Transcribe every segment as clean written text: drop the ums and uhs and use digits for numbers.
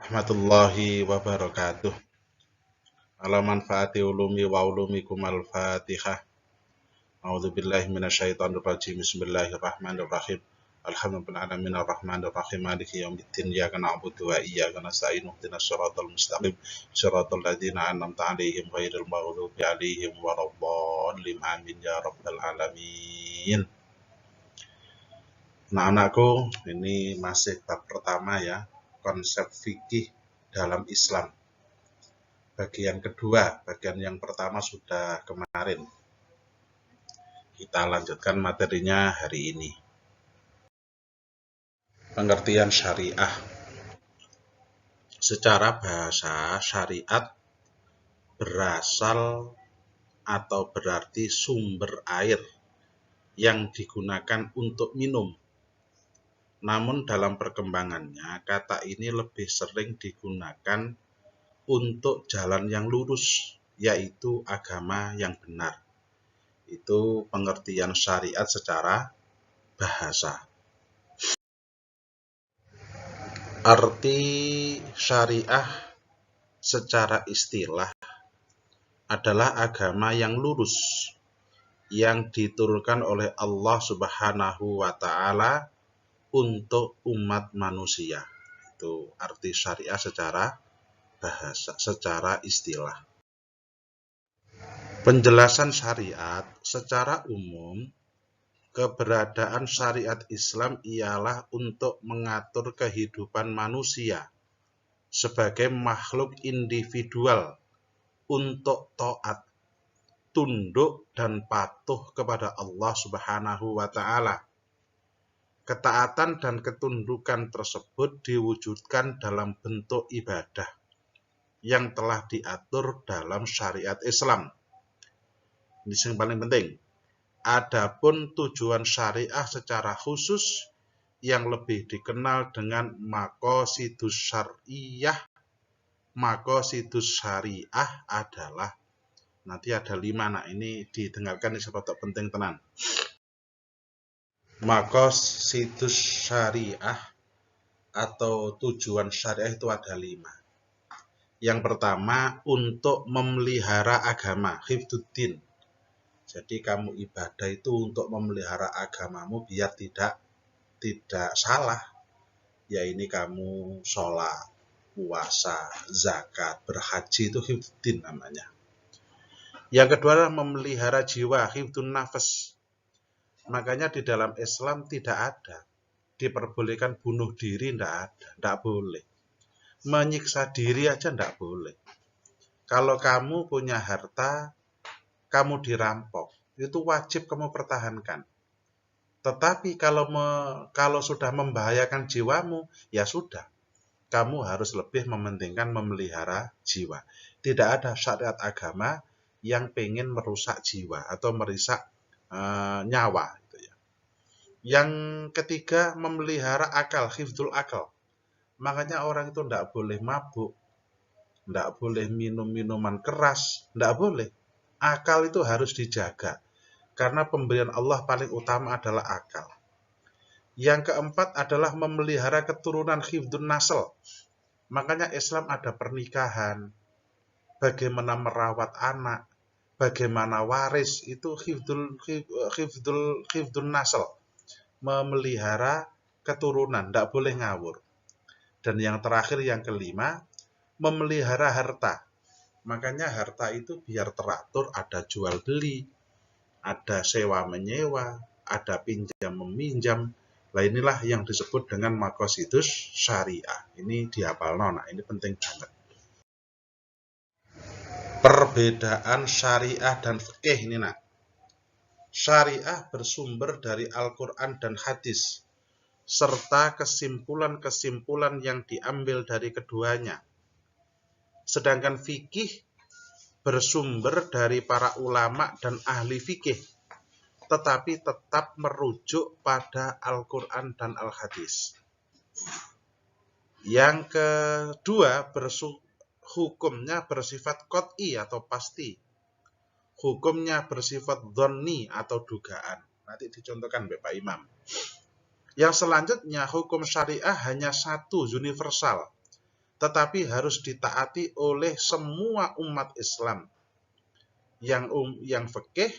Warahmatullahi wabarakatuh. Ala manfaati ulumi wa ulumikum al-fatihah. A'udzubillahi minasyaitonirrajim. Bismillahirrahmanirrahim. Alhamdulillahirabbil arrahmanirrahim maliki yaumiddin iyyaka na'budu wa iyyaka nasta'in ihdinas siratal mustaqim siratal ladzina an'amta 'alaihim ghairil maghdubi 'alaihim waladdallin amin ya rabbal alamin. Nah, anakku, ini masih bab pertama ya, konsep fikih dalam Islam. Bagian kedua, bagian yang pertama sudah kemarin. Kita lanjutkan materinya hari ini. Pengertian syariah. Secara bahasa, syariat berasal atau berarti sumber air yang digunakan untuk minum. Namun dalam perkembangannya, kata ini lebih sering digunakan untuk jalan yang lurus, yaitu agama yang benar. Itu pengertian syariat secara bahasa. Arti syariah secara istilah adalah agama yang lurus yang diturunkan oleh Allah Subhanahu wa Ta'ala untuk umat manusia. Itu arti syariah secara bahasa, secara istilah. Penjelasan syariat secara umum, keberadaan syariat Islam ialah untuk mengatur kehidupan manusia sebagai makhluk individual untuk taat, tunduk dan patuh kepada Allah Subhanahu wa Ta'ala. Ketaatan dan ketundukan tersebut diwujudkan dalam bentuk ibadah yang telah diatur dalam syariat Islam. Ini yang paling penting. Adapun tujuan syariah secara khusus yang lebih dikenal dengan maqasidus syariah. Maqasidus syariah adalah, nanti ada 5, nah ini didengarkan, ini sepatut penting tenan. Maqasidus syariah atau tujuan syariah itu ada 5. Yang pertama, untuk memelihara agama, hifdzuddin. Jadi kamu ibadah itu untuk memelihara agamamu biar tidak salah. Ya ini kamu sholat, puasa, zakat, berhaji, itu hifdzuddin namanya. Yang kedua adalah memelihara jiwa, hifdzun nafas. Makanya di dalam Islam tidak ada diperbolehkan bunuh diri, tidak boleh. Menyiksa diri aja tidak boleh. Kalau kamu punya harta, kamu dirampok, itu wajib kamu pertahankan. Tetapi kalau sudah membahayakan jiwamu, ya sudah, kamu harus lebih mementingkan memelihara jiwa. Tidak ada syariat agama yang pengen merusak jiwa atau merusak nyawa. Gitu ya. Yang ketiga, memelihara akal, hifdzul akal. Makanya orang itu tidak boleh mabuk, tidak boleh minum minuman keras, tidak boleh. Akal itu harus dijaga, karena pemberian Allah paling utama adalah akal. Yang keempat adalah memelihara keturunan, hifdzun nasl. Makanya Islam ada pernikahan, bagaimana merawat anak, bagaimana waris, itu hifdzun nasl. Memelihara keturunan, tidak boleh ngawur. Dan yang terakhir, yang kelima, memelihara harta. Makanya harta itu biar teratur, ada jual beli, ada sewa menyewa, ada pinjam meminjam. Nah inilah yang disebut dengan maqasidus syariah. Ini dihafalno, nah ini penting banget. Perbedaan syariah dan fikih ini nak. Syariah bersumber dari Al-Quran dan hadis, serta kesimpulan-kesimpulan yang diambil dari keduanya. Sedangkan fikih bersumber dari para ulama dan ahli fikih, tetapi tetap merujuk pada Al-Quran dan Al-Hadis. Yang kedua, hukumnya bersifat qat'i atau pasti. Hukumnya bersifat dhonni atau dugaan. Nanti dicontohkan Bapak Imam. Yang selanjutnya, hukum syariah hanya satu, universal. tetapi harus ditaati oleh semua umat Islam yang fikih,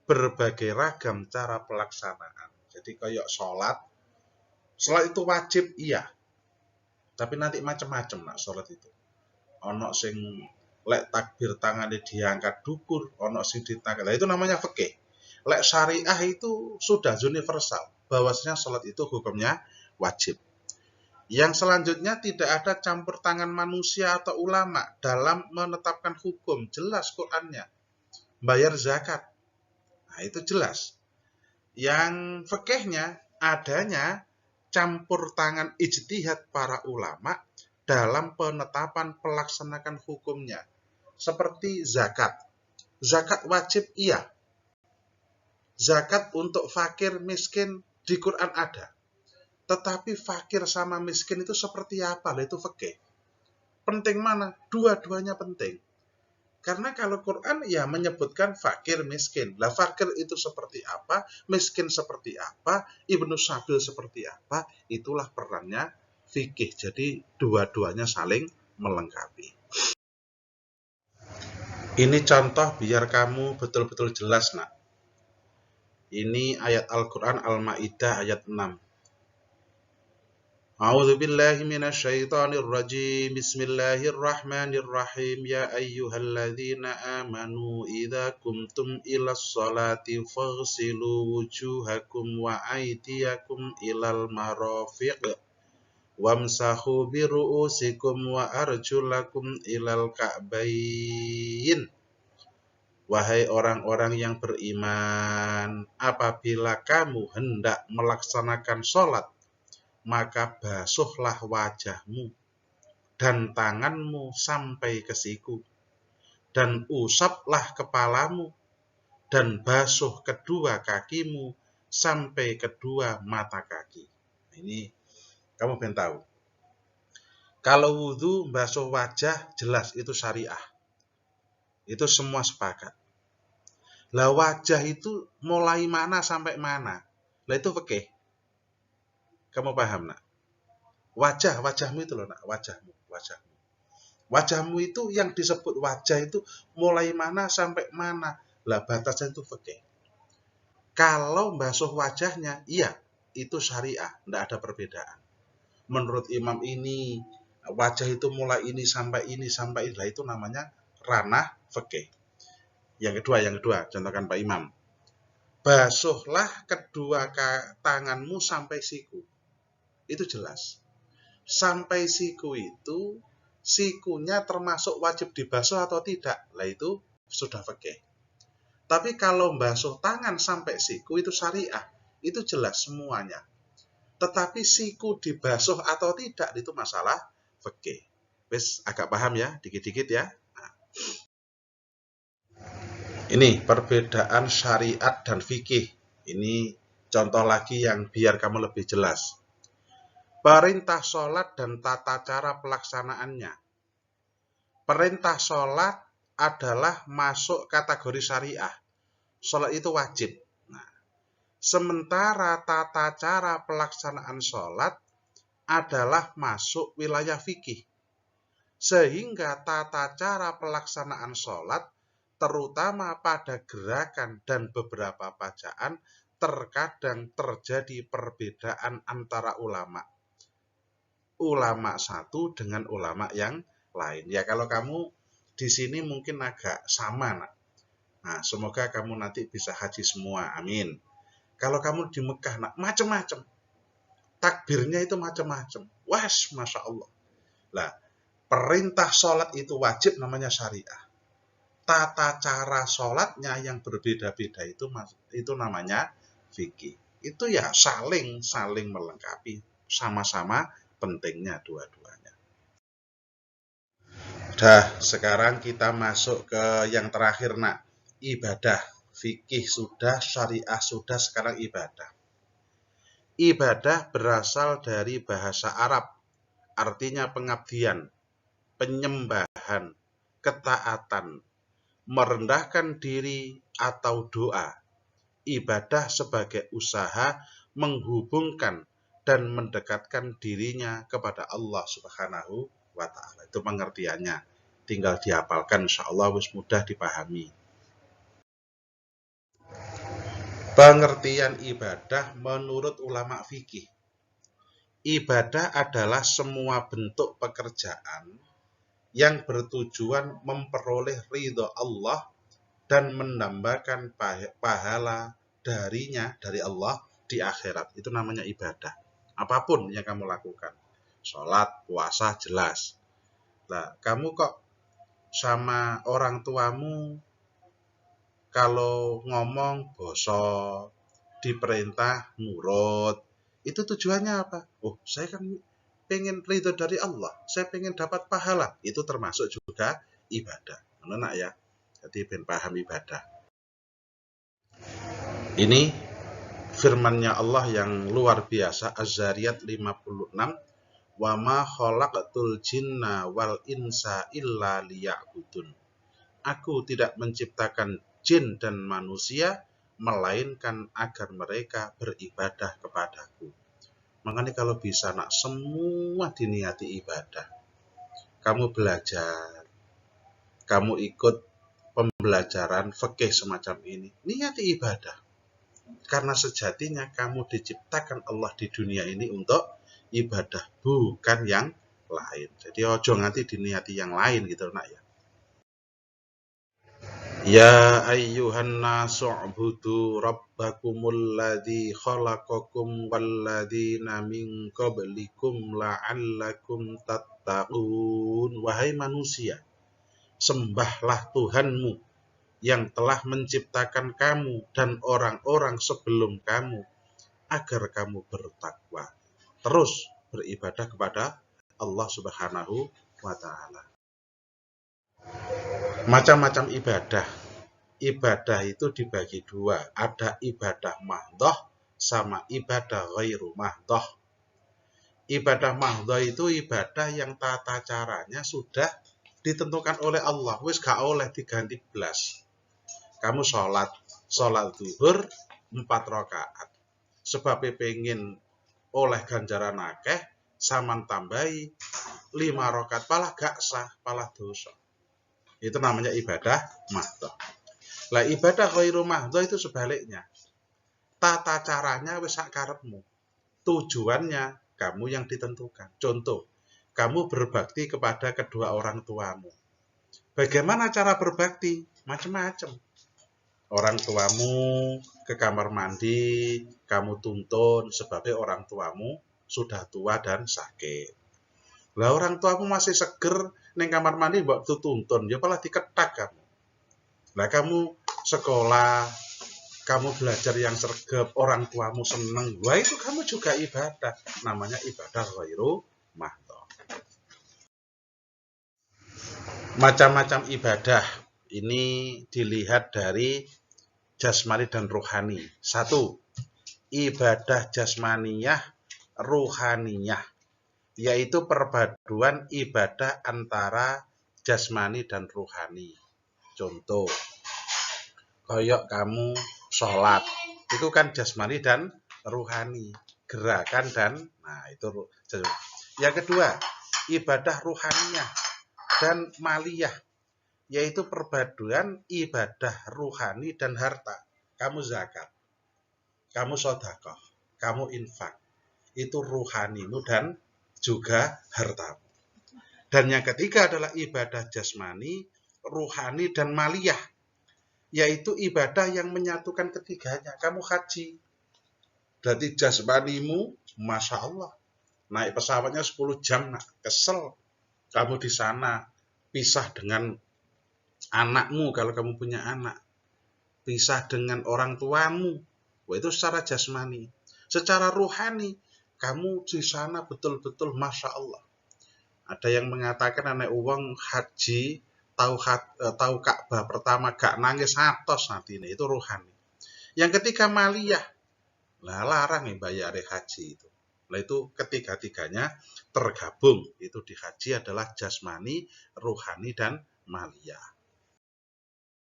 berbagai ragam cara pelaksanaan. Jadi kayak sholat itu wajib iya, tapi nanti macam-macam nak sholat itu. Ono sing lek takbir tangannya diangkat dukur, ono sing ditangkat. Nah, itu namanya fikih. Lek syariah itu sudah universal, bahwasanya sholat itu hukumnya wajib. Yang selanjutnya tidak ada campur tangan manusia atau ulama dalam menetapkan hukum. Jelas Qur'annya. Bayar zakat. Nah, itu jelas. Yang fikihnya adanya campur tangan ijtihad para ulama dalam penetapan pelaksanakan hukumnya. Seperti zakat. Zakat wajib iya. Zakat untuk fakir miskin di Quran ada. Tetapi fakir sama miskin itu seperti apa? Itu fikih. Penting mana? Dua-duanya penting. Karena kalau Quran ya menyebutkan fakir miskin. Lah fakir itu seperti apa? Miskin seperti apa? Ibnu Sabil seperti apa? Itulah perannya fikih. Jadi dua-duanya saling melengkapi. Ini contoh biar kamu betul-betul jelas, nak. Ini ayat Al-Quran Al-Ma'idah ayat 6. A'udzu billahi minasyaitonir rajim. Bismillahirrahmanirrahim. Ya ayyuhalladzina amanu idza qumtum ilas sholati faghsilu wujuhakum wa aydiyakum ilal marafiq wamsahu bi ru'usikum wa arjulakum ilal ka'bayn. Wahai orang-orang yang beriman, apabila kamu hendak melaksanakan sholat, maka basuhlah wajahmu dan tanganmu sampai ke siku, dan usaplah kepalamu, dan basuh kedua kakimu sampai kedua mata kaki. Ini kamu pengen tahu. Kalau wudhu basuh wajah jelas itu syariah. Itu semua sepakat. Lah wajah itu mulai mana sampai mana? Lah itu fikih. Kamu paham, nak? Wajahmu itu loh, nak. Wajahmu itu yang disebut wajah itu mulai mana sampai mana. Lah batasnya itu fikih. Kalau basuh wajahnya, iya, itu syariah, tidak ada perbedaan. Menurut imam ini, wajah itu mulai ini sampai ini. Lah itu namanya ranah fikih. Yang kedua, contohkan Pak Imam. Basuhlah kedua tanganmu sampai siku. Itu jelas. Sampai siku itu, sikunya termasuk wajib dibasuh atau tidak. Lah itu sudah fikih. Tapi kalau basuh tangan sampai siku itu syariah. Itu jelas semuanya. Tetapi siku dibasuh atau tidak itu masalah fikih. Wes agak paham ya, dikit-dikit ya. Nah. Ini perbedaan syariat dan fikih. Ini contoh lagi yang biar kamu lebih jelas. Perintah sholat dan tata cara pelaksanaannya. Perintah sholat adalah masuk kategori syariah. Sholat itu wajib. Nah, sementara tata cara pelaksanaan sholat adalah masuk wilayah fikih. Sehingga tata cara pelaksanaan sholat, terutama pada gerakan dan beberapa bacaan, terkadang terjadi perbedaan antara ulama. Ulama satu dengan ulama yang lain. Ya kalau kamu di sini mungkin agak sama, nak. Nah, semoga kamu nanti bisa haji semua. Amin. Kalau kamu di Mekah, nak, macam-macam. Takbirnya itu macam-macam. Wah, Masya Allah. Lah, perintah sholat itu wajib namanya syariah. Tata cara sholatnya yang berbeda-beda itu namanya fikih. Itu ya saling melengkapi. Sama-sama pentingnya dua-duanya. Sekarang kita masuk ke yang terakhir, nak. Ibadah. Fikih sudah, syariah sudah, sekarang ibadah. Ibadah berasal dari bahasa Arab. Artinya pengabdian, penyembahan, ketaatan, merendahkan diri atau doa. Ibadah sebagai usaha menghubungkan dan mendekatkan dirinya kepada Allah Subhanahu wa ta'ala. Itu pengertiannya. Tinggal dihafalkan, insyaallah wis mudah dipahami. Pengertian ibadah menurut ulama fikih. Ibadah adalah semua bentuk pekerjaan yang bertujuan memperoleh ridho Allah dan menambahkan pahala darinya, dari Allah di akhirat. Itu namanya ibadah. Apapun yang kamu lakukan. Sholat, puasa, jelas. Nah, kamu kok sama orang tuamu kalau ngomong bosok, diperintah nurut, itu tujuannya apa? Oh, saya kan pengen ridho dari Allah, saya pengen dapat pahala. Itu termasuk juga ibadah. Mana ya? Jadi ben paham ibadah. Ini firman-Nya Allah yang luar biasa, Az-Zariyat 56, wa ma khalaqatul jinna wal insa illa liya'budun. Aku tidak menciptakan jin dan manusia melainkan agar mereka beribadah kepadaku. Makanya kalau bisa nak semua diniati ibadah. Kamu belajar, kamu ikut pembelajaran fikih semacam ini, niati ibadah. Karena sejatinya kamu diciptakan Allah di dunia ini untuk ibadah, bukan yang lain. Jadi ojo nganti diniati yang lain gitu nak ya. Ya ayyuhan nasu ubudu rabbakumul ladzi khalaqakum walladzina min qablikum la'allakum tattaqun. Wahai manusia, sembahlah Tuhanmu yang telah menciptakan kamu dan orang-orang sebelum kamu agar kamu bertakwa. Terus beribadah kepada Allah Subhanahu wa ta'ala. Macam-macam ibadah. Ibadah itu dibagi dua. Ada ibadah mahdhah sama ibadah ghairu mahdhah. Ibadah mahdhah itu ibadah yang tata caranya sudah ditentukan oleh Allah. Wis gak oleh diganti belas. Kamu sholat zuhur 4 rakaat. Sebab pengen oleh ganjaran akeh, saman tambahi 5 rakaat, palah gak sah, palah dosa. Itu namanya ibadah mahdhah. Lah ibadah ghairu mahdhah itu sebaliknya. Tata caranya wis sak karepmu. Tujuannya kamu yang ditentukan. Contoh, kamu berbakti kepada kedua orang tuamu. Bagaimana cara berbakti? Macam-macam. Orang tuamu ke kamar mandi, kamu tuntun sebabnya orang tuamu sudah tua dan sakit. Lah orang tuamu masih seger neng kamar mandi mbok tuntun, ya malah diketak kamu. Lah kamu sekolah, kamu belajar yang sergap, orang tuamu seneng. Wah itu kamu juga ibadah. Namanya ibadah ghairu mahdhah. Macam-macam ibadah ini dilihat dari jasmani dan rohani. 1. Ibadah jasmaniyah, rohaniyah, yaitu perpaduan ibadah antara jasmani dan rohani. Contoh, koyok kamu sholat, itu kan jasmani dan rohani, gerakan dan, nah itu. Yang kedua, ibadah rohaniyah dan maliyah, yaitu perpaduan ibadah rohani dan harta. Kamu zakat, kamu sedekah, kamu infak, itu rohanimu dan juga hartamu. Dan yang ketiga adalah ibadah jasmani, rohani dan maliyah, yaitu ibadah yang menyatukan ketiganya. Kamu haji, berarti jasmanimu, masya Allah, naik pesawatnya 10 jam, nak kesel. Kamu di sana pisah dengan anakmu kalau kamu punya anak, pisah dengan orang tuamu. Wah, itu secara jasmani. Secara rohani, kamu di sana betul-betul masya Allah. Ada yang mengatakan anak uang haji tahu Ka'bah pertama gak nangis atos nanti ini, itu rohani. Yang ketiga maliyah, lah larang nih bayar haji itu. Lah itu ketiga-tiganya tergabung, itu di haji adalah jasmani, rohani dan maliyah.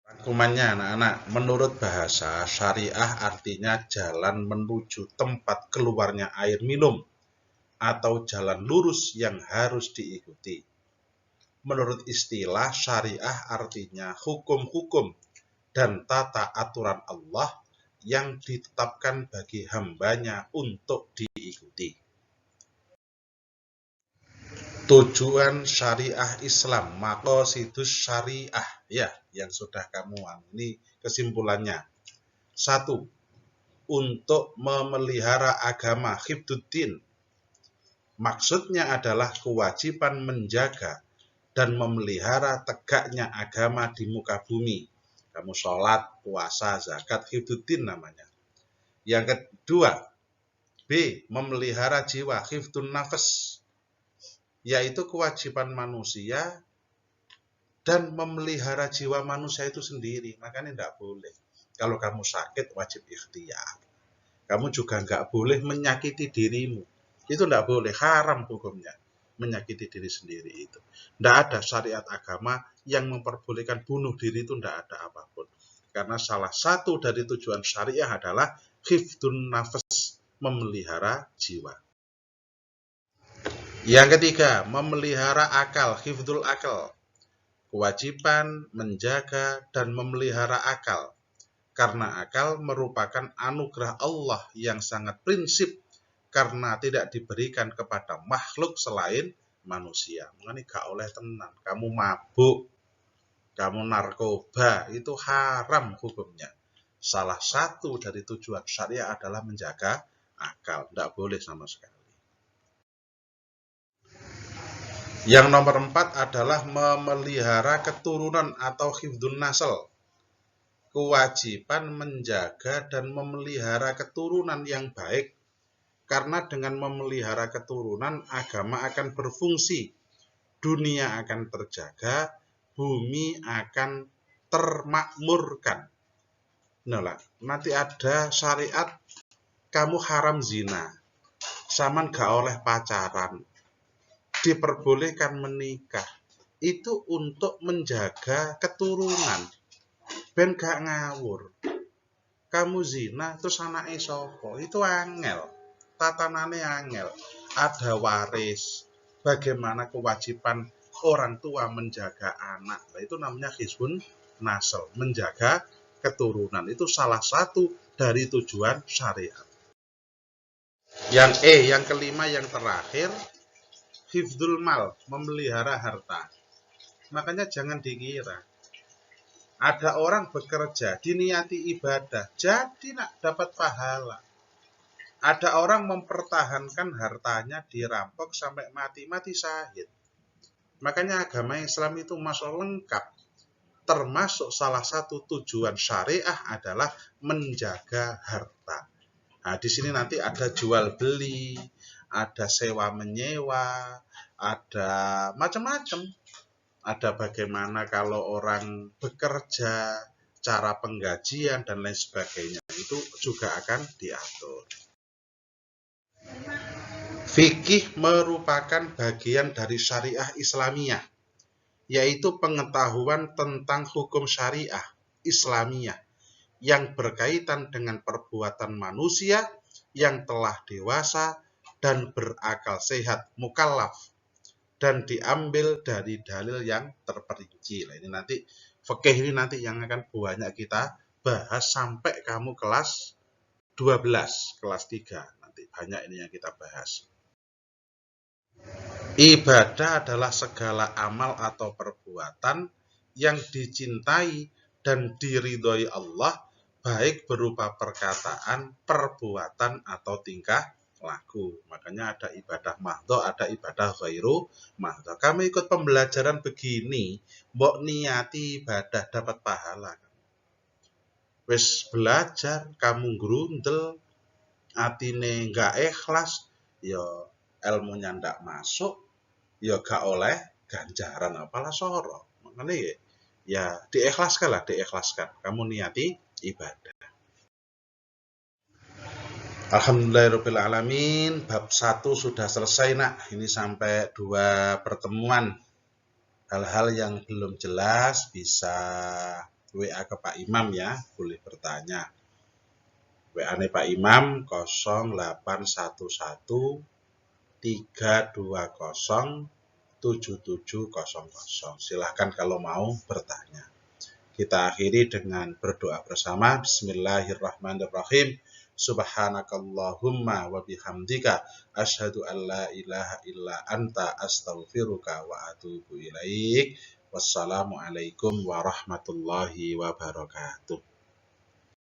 Rangkumannya anak-anak, menurut bahasa syariah artinya jalan menuju tempat keluarnya air minum atau jalan lurus yang harus diikuti. Menurut istilah syariah artinya hukum-hukum dan tata aturan Allah yang ditetapkan bagi hambanya untuk diikuti. Tujuan syariah Islam, maqasidus syariah, ya, yang sudah kamu ini kesimpulannya. 1. Untuk memelihara agama hifduddin. Maksudnya adalah kewajiban menjaga dan memelihara tegaknya agama di muka bumi. Kamu sholat, puasa, zakat, hifduddin namanya. Yang kedua, B. Memelihara jiwa, hifdun nafas, yaitu kewajiban manusia dan memelihara jiwa manusia itu sendiri. Makanya tidak boleh. Kalau kamu sakit, wajib ikhtiar. Kamu juga nggak boleh menyakiti dirimu. Itu tidak boleh, haram hukumnya. Menyakiti diri sendiri itu. Tidak ada syariat agama yang memperbolehkan bunuh diri, itu tidak ada apapun. Karena salah satu dari tujuan syariah adalah hifdun nafas, memelihara jiwa. Yang ketiga, memelihara akal, hifdul akal. Kewajiban menjaga dan memelihara akal. Karena akal merupakan anugerah Allah yang sangat prinsip, karena tidak diberikan kepada makhluk selain manusia. Makanya gak oleh tenan. Kamu mabuk, kamu narkoba, itu haram hukumnya. Salah satu dari tujuan syariah adalah menjaga akal. Tidak boleh sama sekali. Yang nomor 4 adalah memelihara keturunan atau hifdun nasl. Kewajiban menjaga dan memelihara keturunan yang baik, karena dengan memelihara keturunan agama akan berfungsi, dunia akan terjaga, bumi akan termakmurkan. Nah, nanti ada syariat kamu haram zina, saman gak oleh pacaran, diperbolehkan menikah. Itu untuk menjaga keturunan, ben gak ngawur. Kamu zina terus anake sapa? Itu angel. Tatanane angel. Ada waris. Bagaimana kewajiban orang tua menjaga anak? Nah, itu namanya hifdun nasl, menjaga keturunan. Itu salah satu dari tujuan syariat. Yang yang kelima, yang terakhir, hifdul mal, memelihara harta. Makanya jangan dikira ada orang bekerja, diniati ibadah, jadi nak dapat pahala. Ada orang mempertahankan hartanya dirampok sampai mati syahid. Makanya agama Islam itu masuk lengkap. Termasuk salah satu tujuan syariah adalah menjaga harta. Nah, di sini nanti ada jual beli, ada sewa menyewa, ada macam-macam. Ada bagaimana kalau orang bekerja, cara penggajian dan lain sebagainya, itu juga akan diatur. Fikih merupakan bagian dari syariah Islamiyah, yaitu pengetahuan tentang hukum syariah Islamiyah yang berkaitan dengan perbuatan manusia yang telah dewasa dan berakal sehat, mukallaf, dan diambil dari dalil yang terperinci. Nah, ini nanti fikih ini nanti yang akan banyak kita bahas sampai kamu kelas 12, kelas 3. Nanti banyak ini yang kita bahas. Ibadah adalah segala amal atau perbuatan yang dicintai dan diridhoi Allah, baik berupa perkataan, perbuatan, atau tingkah laku. Makanya ada ibadah mahdho, ada ibadah ghairu mahdho. Kamu ikut pembelajaran begini, mbok niati ibadah dapat pahala. Wis belajar, kamu grundel, atine gak ikhlas, ya ilmunya ndak masuk, ya gak oleh ganjaran apalah soro. Makanya ya diikhlaskan. Kamu niati ibadah. Alhamdulillahirrahmanirrahim. Bab 1 sudah selesai nak. Ini sampai 2 pertemuan. Hal-hal yang belum jelas bisa WA ke Pak Imam ya. Boleh bertanya. WA-nya Pak Imam 0811 320 7700. Silahkan kalau mau bertanya. Kita akhiri dengan berdoa bersama. Bismillahirrahmanirrahim. Subhanakallahumma wa bihamdika asyhadu an la ilaha illa anta astaghfiruka wa atubu ilaik. Wassalamualaikum warahmatullahi wabarakatuh.